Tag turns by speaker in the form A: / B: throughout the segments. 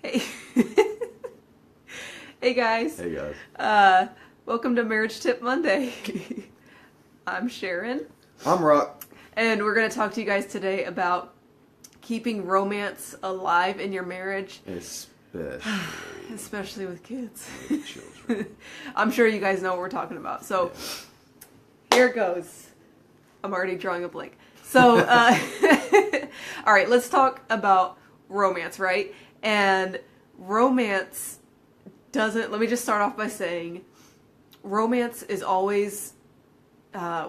A: Hey. Hey guys.
B: Hey guys.
A: Welcome to Marriage Tip Monday. I'm Sharon.
B: I'm Rock.
A: And we're going to talk to you guys today about keeping romance alive in your marriage. Especially with kids.
B: With children.
A: I'm sure you guys know what we're talking about. So, Here it goes. I'm already drawing a blank. So, all right, let's talk about romance, right? And romance doesn't, let me just start off by saying, romance is always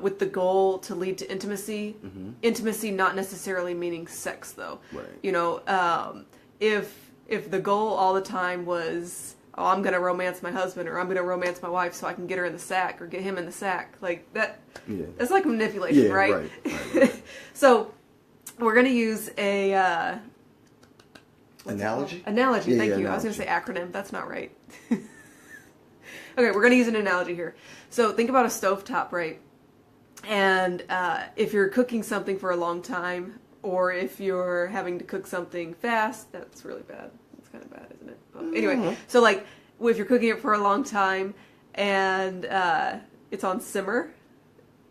A: with the goal to lead to intimacy. Mm-hmm. Intimacy not necessarily meaning sex, though.
B: Right.
A: You know, if the goal all the time was, oh, I'm going to romance my husband or I'm going to romance my wife so I can get her in the sack or get him in the sack, like that, that's like manipulation, right? Right. So we're going to use a...
B: Analogy?
A: Analogy, thank you.
B: Analogy.
A: I was going to say acronym. That's not right. Okay, we're going to use an analogy here. So think about a stovetop, right? And if you're cooking something for a long time, or if you're having to cook something fast, that's really bad. That's kind of bad, isn't it? Well, anyway, so like if you're cooking it for a long time and it's on simmer,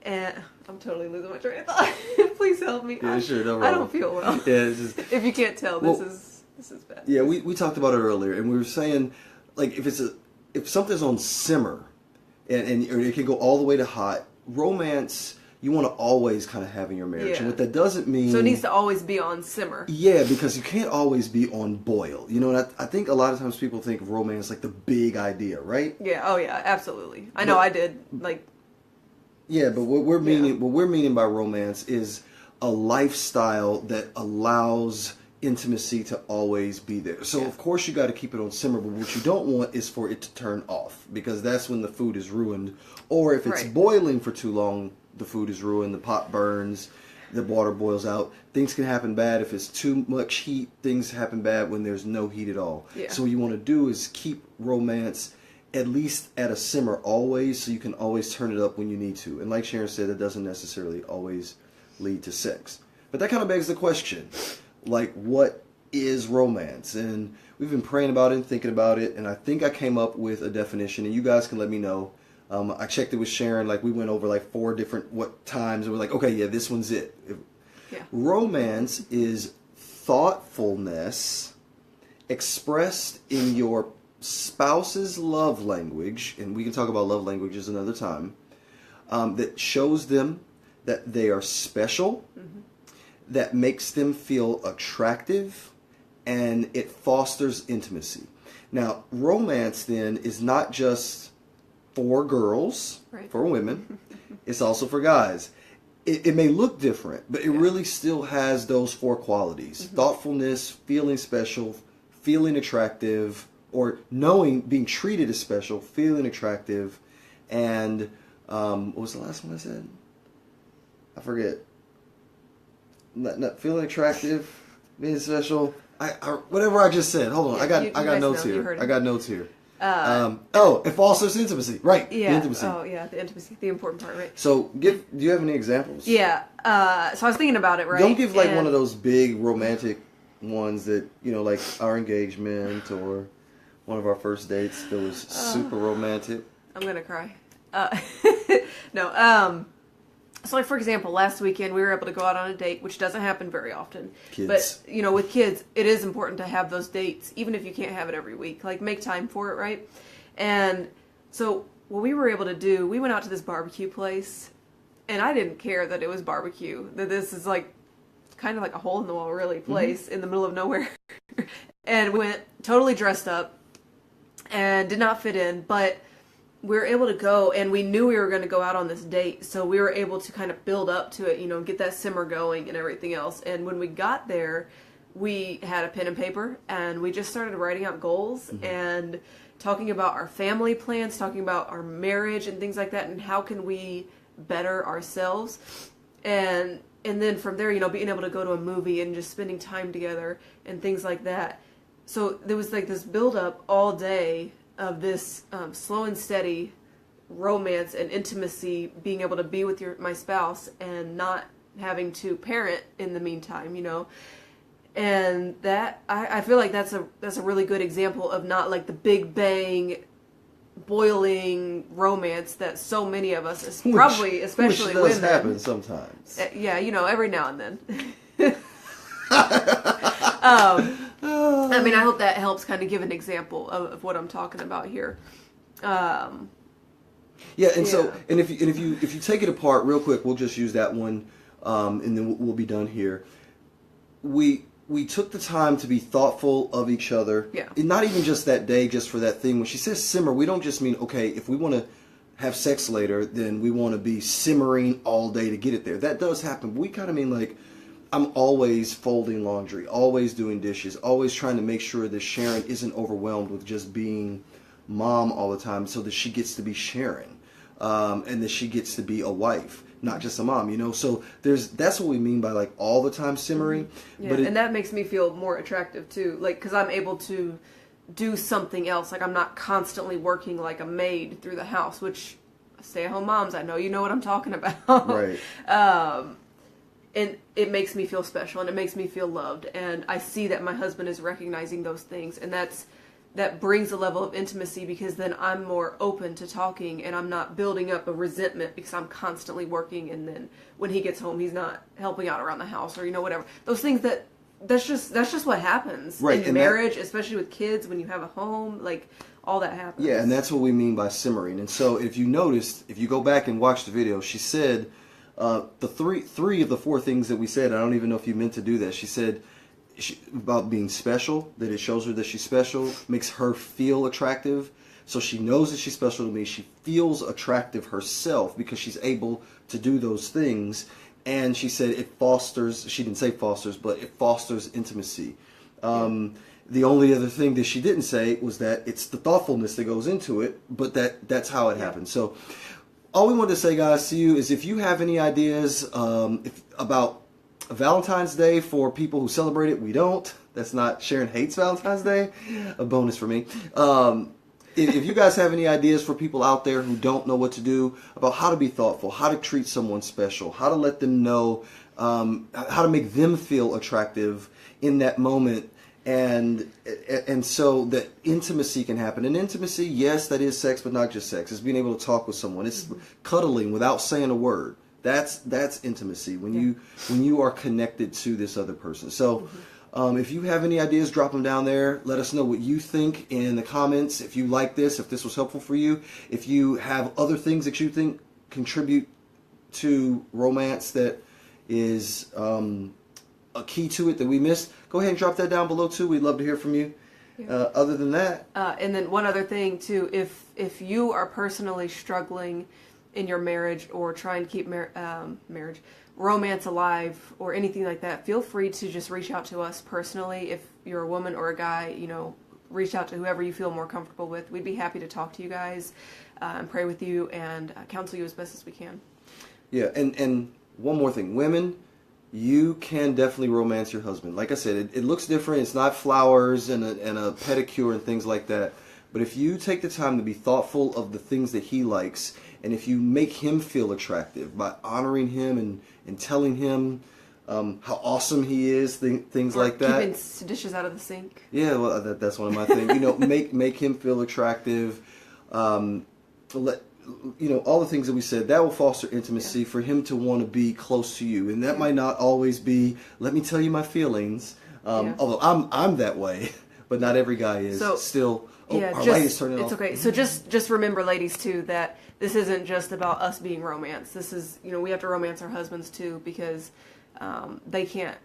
A: and I'm totally losing my train of thought. Please help me.
B: Yeah, sure, no
A: I
B: problem.
A: don't feel well.
B: Yeah, it's just,
A: if you can't tell, this is bad.
B: Yeah, we talked about it earlier, and we were saying, like, if something's on simmer, and or it can go all the way to hot, romance you want to always kind of have in your marriage.
A: Yeah.
B: And what that doesn't mean...
A: So it needs to always be on simmer.
B: Yeah, because you can't always be on boil. You know, and I think a lot of times people think of romance like the big idea, right?
A: Yeah, oh yeah, absolutely. I know I did, like...
B: Yeah, but what we're meaning by romance is a lifestyle that allows intimacy to always be there. So of course you got to keep it on simmer, but what you don't want is for it to turn off, because that's when the food is ruined. Or if it's boiling for too long, the food is ruined, the pot burns, the water boils out. Things can happen bad if it's too much heat. Things happen bad when there's no heat at all. Yeah. So what you want to do is keep romance at least at a simmer always, so you can always turn it up when you need to. And like Sharon said, it doesn't necessarily always lead to sex. But that kind of begs the question, like, what is romance? And we've been praying about it and thinking about it, and I think I came up with a definition, and you guys can let me know. I checked it with Sharon, like we went over like 4 different times, and we're like, okay, yeah, this one's it. Romance is thoughtfulness expressed in your spouse's love language, and we can talk about love languages another time, that shows them that they are special, that makes them feel attractive, and it fosters intimacy. Now, romance then is not just for girls, for women, it's also for guys. It may look different, but it really still has those 4 qualities. Thoughtfulness, feeling special, feeling attractive, or knowing, being treated as special, feeling attractive, and what was the last one I said? I forget. Not feeling attractive, being special. Whatever I just said. Hold on, I got notes here. I got notes here. It fosters intimacy, right?
A: Yeah.
B: The intimacy.
A: Oh, yeah, the intimacy, the important part, right?
B: So, do you have any examples?
A: Yeah. So I was thinking about it, right?
B: Don't give like one of those big romantic ones that, you know, like our engagement or one of our first dates that was super romantic.
A: I'm gonna cry. No. So, like, for example, last weekend we were able to go out on a date, which doesn't happen very often.
B: Kids.
A: But, you know, with kids, it is important to have those dates, even if you can't have it every week. Like, make time for it, right? And so what we were able to do, we went out to this barbecue place, and I didn't care that it was barbecue. That this is, like, kind of like a hole-in-the-wall, really, place in the middle of nowhere. And we went totally dressed up and did not fit in, but we were able to go, and we knew we were going to go out on this date, so we were able to kind of build up to it, you know, get that simmer going and everything else. And when we got there, we had a pen and paper, and we just started writing out goals and talking about our family plans, talking about our marriage and things like that, and how can we better ourselves. And then from there, you know, being able to go to a movie and just spending time together and things like that. So there was like this build up all day of this slow and steady romance and intimacy, being able to be with my spouse and not having to parent in the meantime, you know. And that I feel like that's a really good example of not like the big bang boiling romance that so many of us, probably especially
B: which does
A: women,
B: happen sometimes.
A: Yeah, every now and then. I mean, I hope that helps kind of give an example of what I'm talking about here.
B: Yeah, and so if you take it apart real quick, we'll just use that one, and then we'll be done here. We took the time to be thoughtful of each other.
A: Yeah.
B: And not even just that day, just for that thing. When she says simmer, we don't just mean, okay, if we want to have sex later, then we want to be simmering all day to get it there. That does happen. We kind of mean like, I'm always folding laundry, always doing dishes, always trying to make sure that Sharon isn't overwhelmed with just being mom all the time, so that she gets to be Sharon, and that she gets to be a wife, not just a mom, you know. So that's what we mean by like all the time simmering.
A: Yeah,
B: but
A: and that makes me feel more attractive too, like because I'm able to do something else. Like I'm not constantly working like a maid through the house, which stay-at-home moms, I know you know what I'm talking about.
B: Right.
A: And it makes me feel special, and it makes me feel loved, and I see that my husband is recognizing those things, and that brings a level of intimacy, because then I'm more open to talking, and I'm not building up a resentment because I'm constantly working, and then when he gets home he's not helping out around the house, or whatever. Those things that's just what happens in marriage, especially with kids, when you have a home, like all that happens.
B: Yeah, and that's what we mean by simmering. And so if you noticed, if you go back and watch the video, she said the three of the four things that we said. I don't even know if you meant to do that. She said about being special, that it shows her that she's special, makes her feel attractive. So she knows that she's special to me. She feels attractive herself because she's able to do those things. And she said it fosters, she didn't say fosters, but it fosters intimacy. The only other thing that she didn't say was that it's the thoughtfulness that goes into it, but that's how it happens. So all we wanted to say, guys, to you is if you have any ideas about Valentine's Day for people who celebrate it, we don't. That's not, Sharon hates Valentine's Day. A bonus for me. If you guys have any ideas for people out there who don't know what to do about how to be thoughtful, how to treat someone special, how to let them know, how to make them feel attractive in that moment, and so that intimacy can happen. And intimacy, yes, that is sex, but not just sex. It's being able to talk with someone. It's cuddling without saying a word. That's intimacy when you are connected to this other person. So if you have any ideas, drop them down there. Let us know what you think in the comments. If you like this, if this was helpful for you, if you have other things that you think contribute to romance that is a key to it that we missed, go ahead and drop that down below too. We'd love to hear from you. Other than that,
A: and then one other thing too, if you are personally struggling in your marriage or trying to keep romance alive or anything like that, feel free to just reach out to us personally. If you're a woman or a guy, reach out to whoever you feel more comfortable with. We'd be happy to talk to you guys and pray with you and counsel you as best as we can.
B: Yeah, and one more thing, women, you can definitely romance your husband. Like I said, it looks different. It's not flowers and a pedicure and things like that. But if you take the time to be thoughtful of the things that he likes, and if you make him feel attractive by honoring him and telling him how awesome he is, things like that.
A: Keeping dishes out of the sink.
B: Yeah, well, that's one of my things. Make him feel attractive. All the things that we said, that will foster intimacy for him to want to be close to you. And that might not always be, let me tell you my feelings. Although I'm that way, but not every guy is.
A: So,
B: still, our light is turning off.
A: It's okay. So just remember, ladies, too, that this isn't just about us being romance. This is, we have to romance our husbands too, because they can't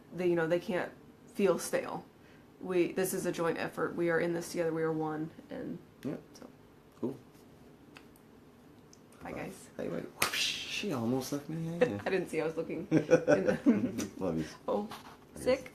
A: feel stale. This is a joint effort. We are in this together. We are one, and so
B: cool.
A: Bye, guys.
B: Hey, wait. She almost left me hanging.
A: I didn't see. I was looking.
B: Love you.
A: Oh, sick.